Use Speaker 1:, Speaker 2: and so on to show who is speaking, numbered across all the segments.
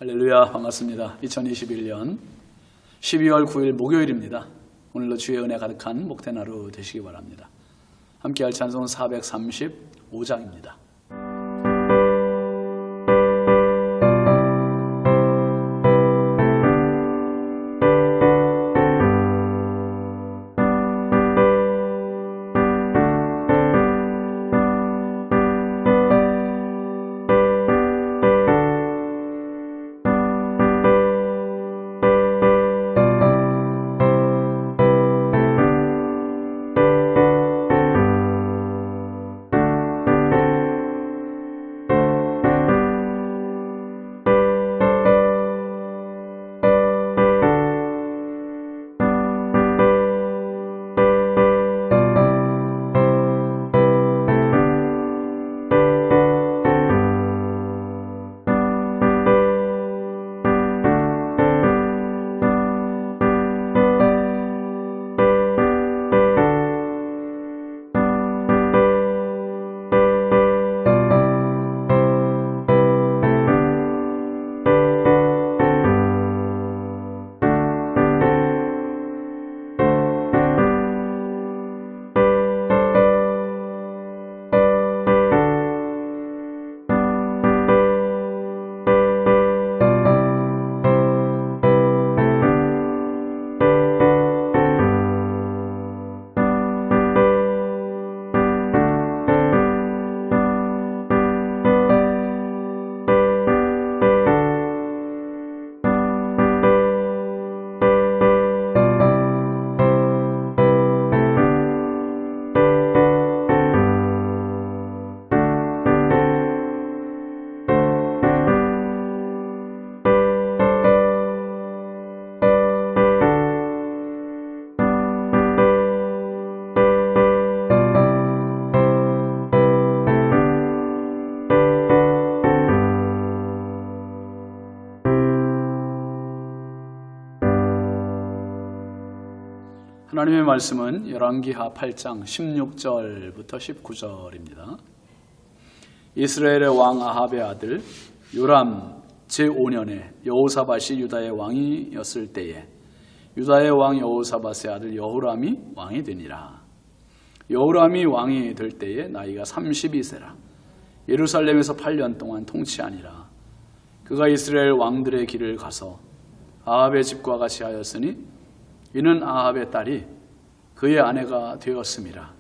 Speaker 1: 할렐루야, 반갑습니다. 2021년 12월 9일 목요일입니다. 오늘도 주의 은혜 가득한 목된 하루 되시기 바랍니다. 함께할 찬송은 435장입니다. 하나님의 말씀은 열왕기하 8장 16절부터 19절입니다. 이스라엘의 왕 아합의 아들 요람 제5년에 여호사밧이 유다의 왕이었을 때에 유다의 왕 여호사밧의 아들 여호람이 왕이 되니라. 여호람이 왕이 될 때에 나이가 32세라. 예루살렘에서 8년 동안 통치하니라. 그가 이스라엘 왕들의 길을 가서 아합의 집과 같이 하였으니 이는 아합의 딸이 그의 아내가 되었음이라.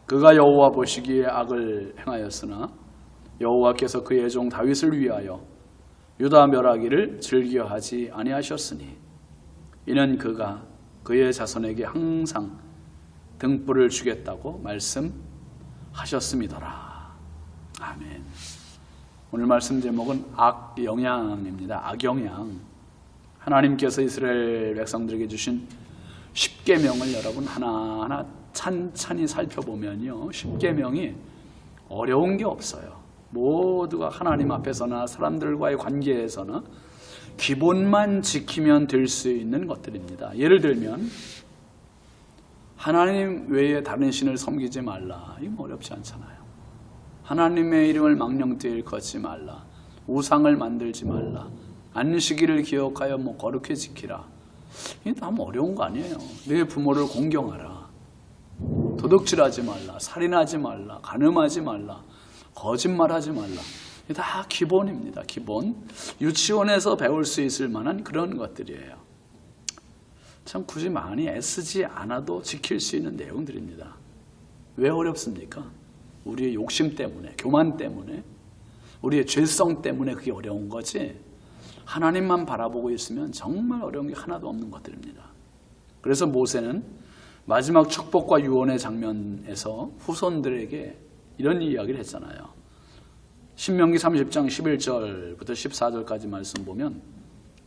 Speaker 1: 그가 여호와 보시기에 악을 행하였으나 여호와께서 그의 종 다윗을 위하여 유다 멸하기를 즐겨하지 아니하셨으니 이는 그가 그의 자손에게 항상 등불을 주겠다고 말씀하셨음이더라. 아멘. 오늘 말씀 제목은 악영향입니다. 악영향. 하나님께서 이스라엘 백성들에게 주신 십계명을 여러분 하나하나 찬찬히 살펴보면요, 십계명이 어려운 게 없어요. 모두가 하나님 앞에서나 사람들과의 관계에서나 기본만 지키면 될 수 있는 것들입니다. 예를 들면 하나님 외에 다른 신을 섬기지 말라. 이건 어렵지 않잖아요. 하나님의 이름을 망령되이 일컫지 말라. 우상을 만들지 말라. 안식일을 기억하여 거룩히 지키라. 이게 너무 어려운 거 아니에요. 내 부모를 공경하라. 도둑질하지 말라. 살인하지 말라. 간음하지 말라. 거짓말하지 말라. 이게 다 기본입니다. 기본. 유치원에서 배울 수 있을 만한 그런 것들이에요. 참 굳이 많이 애쓰지 않아도 지킬 수 있는 내용들입니다. 왜 어렵습니까? 우리의 욕심 때문에, 교만 때문에, 우리의 죄성 때문에 그게 어려운 거지, 하나님만 바라보고 있으면 정말 어려운 게 하나도 없는 것들입니다. 그래서 모세는 마지막 축복과 유언의 장면에서 후손들에게 이런 이야기를 했잖아요. 신명기 30장 11절부터 14절까지 말씀 보면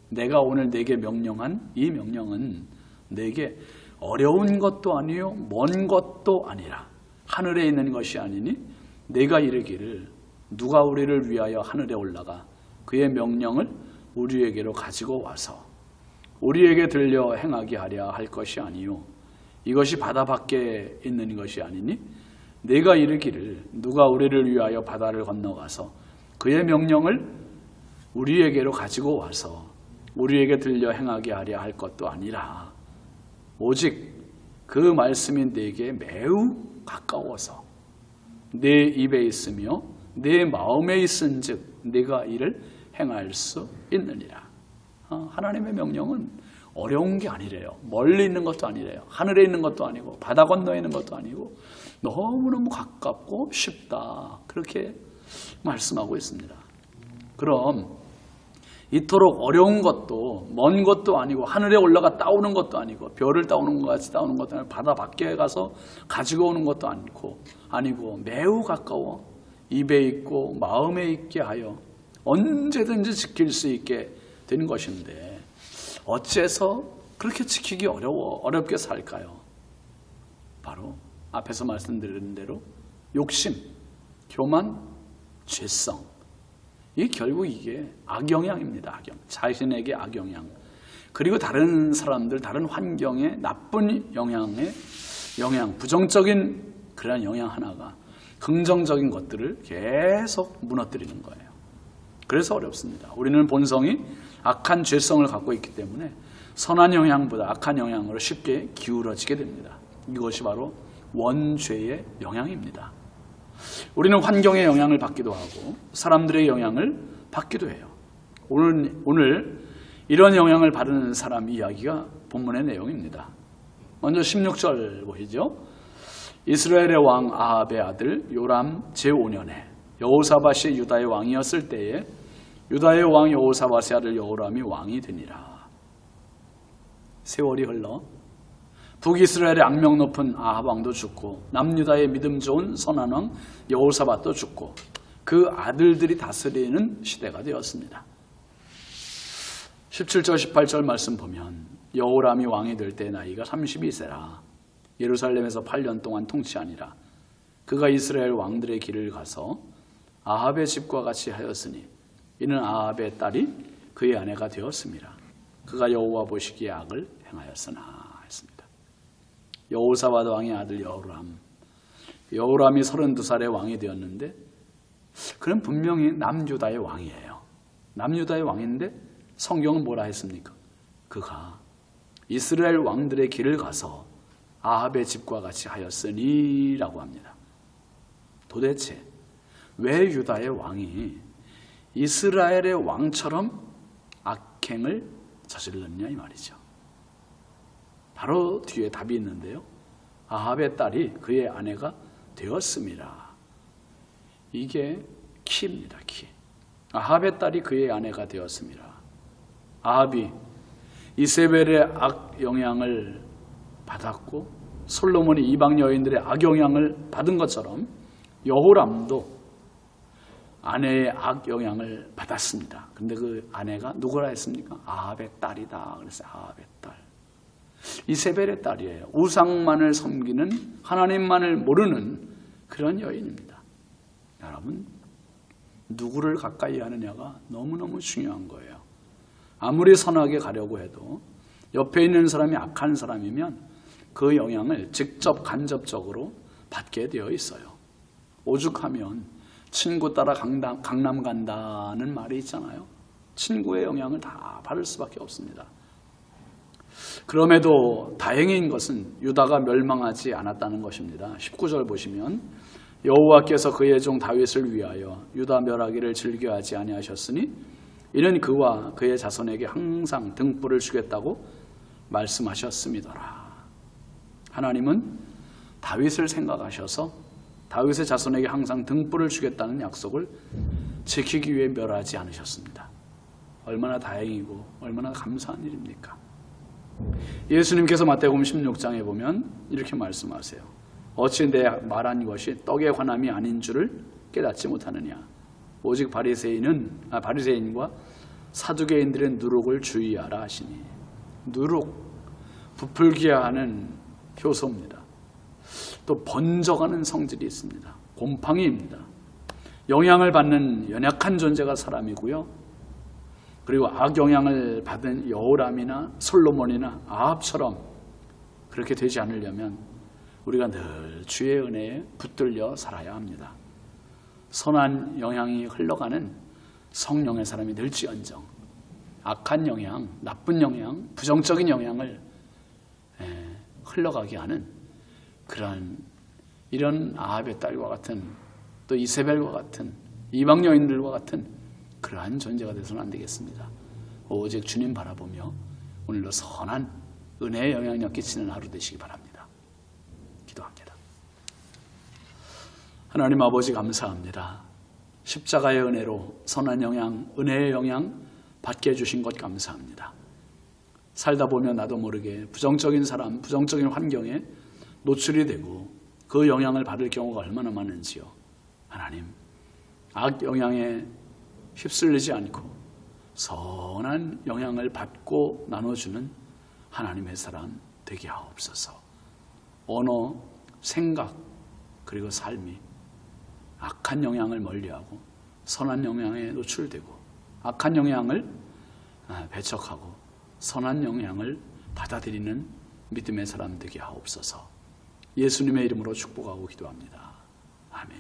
Speaker 1: 내가 오늘 네게 명령한 이 명령은 네게 어려운 것도 아니요 먼 것도 아니라 하늘에 있는 것이 아니니 네가 이르기를 누가 우리를 위하여 하늘에 올라가 그의 명령을 우리에게로 가지고 와서 우리에게 들려 행하게 하려 할 것이 아니요 이것이 바다 밖에 있는 것이 아니니 네가 이르기를 누가 우리를 위하여 바다를 건너가서 그의 명령을 우리에게로 가지고 와서 우리에게 들려 행하게 하려 할 것도 아니라 오직 그 말씀이 내게 매우 가까워서 내 입에 있으며 내 마음에 있은즉 네가 이를 행할 수 있느니라. 하나님의 명령은 어려운 게 아니래요. 멀리 있는 것도 아니래요. 하늘에 있는 것도 아니고 바다 건너에 있는 것도 아니고 너무너무 가깝고 쉽다. 그렇게 말씀하고 있습니다. 그럼 이토록 어려운 것도 먼 것도 아니고 하늘에 올라가 따오는 것도 아니고 별을 따오는 것 같이 따오는 것도 아니고 바다 밖에 가서 가지고 오는 것도 아니고 매우 가까워 입에 있고 마음에 있게 하여 언제든지 지킬 수 있게 된 것인데 어째서 그렇게 지키기 어렵게 살까요? 바로 앞에서 말씀드린 대로 욕심, 교만, 죄성. 결국 이게 악영향입니다. 자신에게 악영향. 그리고 다른 사람들, 다른 환경에 나쁜 영향, 부정적인 그런 영향 하나가 긍정적인 것들을 계속 무너뜨리는 거예요. 그래서 어렵습니다. 우리는 본성이 악한 죄성을 갖고 있기 때문에 선한 영향보다 악한 영향으로 쉽게 기울어지게 됩니다. 이것이 바로 원죄의 영향입니다. 우리는 환경의 영향을 받기도 하고 사람들의 영향을 받기도 해요. 오늘 이런 영향을 받는 사람 이야기가 본문의 내용입니다. 먼저 16절 보시죠. 이스라엘의 왕 아합의 아들 요람 제5년에 여호사밧이 유다의 왕이었을 때에 유다의 왕 여호사밧의 아들 여호람이 왕이 되니라. 세월이 흘러 북이스라엘의 악명 높은 아합 왕도 죽고 남유다의 믿음 좋은 선한 왕 여호사밧도 죽고 그 아들들이 다스리는 시대가 되었습니다. 17절 18절 말씀 보면 여호람이 왕이 될 때 나이가 32세라 예루살렘에서 8년 동안 통치하니라. 그가 이스라엘 왕들의 길을 가서 아합의 집과 같이 하였으니 이는 아합의 딸이 그의 아내가 되었습니다. 그가 여호와 보시기에 악을 행하였으나 했습니다. 여호사밧 왕의 아들 여호람이 32살의 왕이 되었는데 그는 분명히 남유다의 왕이에요. 남유다의 왕인데 성경은 뭐라 했습니까? 그가 이스라엘 왕들의 길을 가서 아합의 집과 같이 하였으니 라고 합니다. 도대체 왜 유다의 왕이 이스라엘의 왕처럼 악행을 저질렀냐 이 말이죠. 바로 뒤에 답이 있는데요. 아합의 딸이 그의 아내가 되었습니다. 이게 키입니다. 키. 아합의 딸이 그의 아내가 되었습니다. 아합이 이세벨의 악 영향을 받았고 솔로몬이 이방 여인들의 악 영향을 받은 것처럼 여호람도 아내의 악 영향을 받았습니다. 그런데 그 아내가 누구라 했습니까? 아합의 딸이다. 그래서 아합의 딸. 이세벨의 딸이에요. 우상만을 섬기는 하나님만을 모르는 그런 여인입니다. 여러분, 누구를 가까이 하느냐가 너무너무 중요한 거예요. 아무리 선하게 가려고 해도 옆에 있는 사람이 악한 사람이면 그 영향을 직접 간접적으로 받게 되어 있어요. 오죽하면 친구 따라 강남 간다는 말이 있잖아요. 친구의 영향을 다 받을 수밖에 없습니다. 그럼에도 다행인 것은 유다가 멸망하지 않았다는 것입니다. 19절 보시면 여호와께서 그의 종 다윗을 위하여 유다 멸하기를 즐겨하지 아니하셨으니 이는 그와 그의 자손에게 항상 등불을 주겠다고 말씀하셨음이더라. 하나님은 다윗을 생각하셔서 다윗의 자손에게 항상 등불을 주겠다는 약속을 지키기 위해 멸하지 않으셨습니다. 얼마나 다행이고 얼마나 감사한 일입니까? 예수님께서 마태복음 16장에 보면 이렇게 말씀하세요. 어찌 내 말한 것이 떡에 관함이 아닌 줄을 깨닫지 못하느냐. 오직 바리새인과 사두개인들의 누룩을 주의하라 하시니. 누룩, 부풀게 하는 효소입니다. 또 번져가는 성질이 있습니다. 곰팡이입니다. 영향을 받는 연약한 존재가 사람이고요. 그리고 악영향을 받은 여호람이나 솔로몬이나 아합처럼 그렇게 되지 않으려면 우리가 늘 주의 은혜에 붙들려 살아야 합니다. 선한 영향이 흘러가는 성령의 사람이 될지언정 악한 영향, 나쁜 영향, 부정적인 영향을 흘러가게 하는 그러한 이런 아합의 딸과 같은 또 이세벨과 같은 이방 여인들과 같은 그러한 존재가 되서는 안 되겠습니다. 오직 주님 바라보며 오늘도 선한 은혜의 영향력 끼치는 하루 되시기 바랍니다. 기도합니다. 하나님 아버지 감사합니다. 십자가의 은혜로 선한 영향, 은혜의 영향 받게 해주신 것 감사합니다. 살다 보면 나도 모르게 부정적인 사람, 부정적인 환경에 노출이 되고 그 영향을 받을 경우가 얼마나 많은지요. 하나님, 악 영향에 휩쓸리지 않고 선한 영향을 받고 나눠주는 하나님의 사람 되게 하옵소서. 언어, 생각, 그리고 삶이 악한 영향을 멀리하고 선한 영향에 노출되고 악한 영향을 배척하고 선한 영향을 받아들이는 믿음의 사람 되게 하옵소서. 예수님의 이름으로 축복하고 기도합니다. 아멘.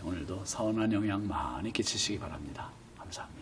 Speaker 1: 오늘도 선한 영향 많이 끼치시기 바랍니다. 감사합니다.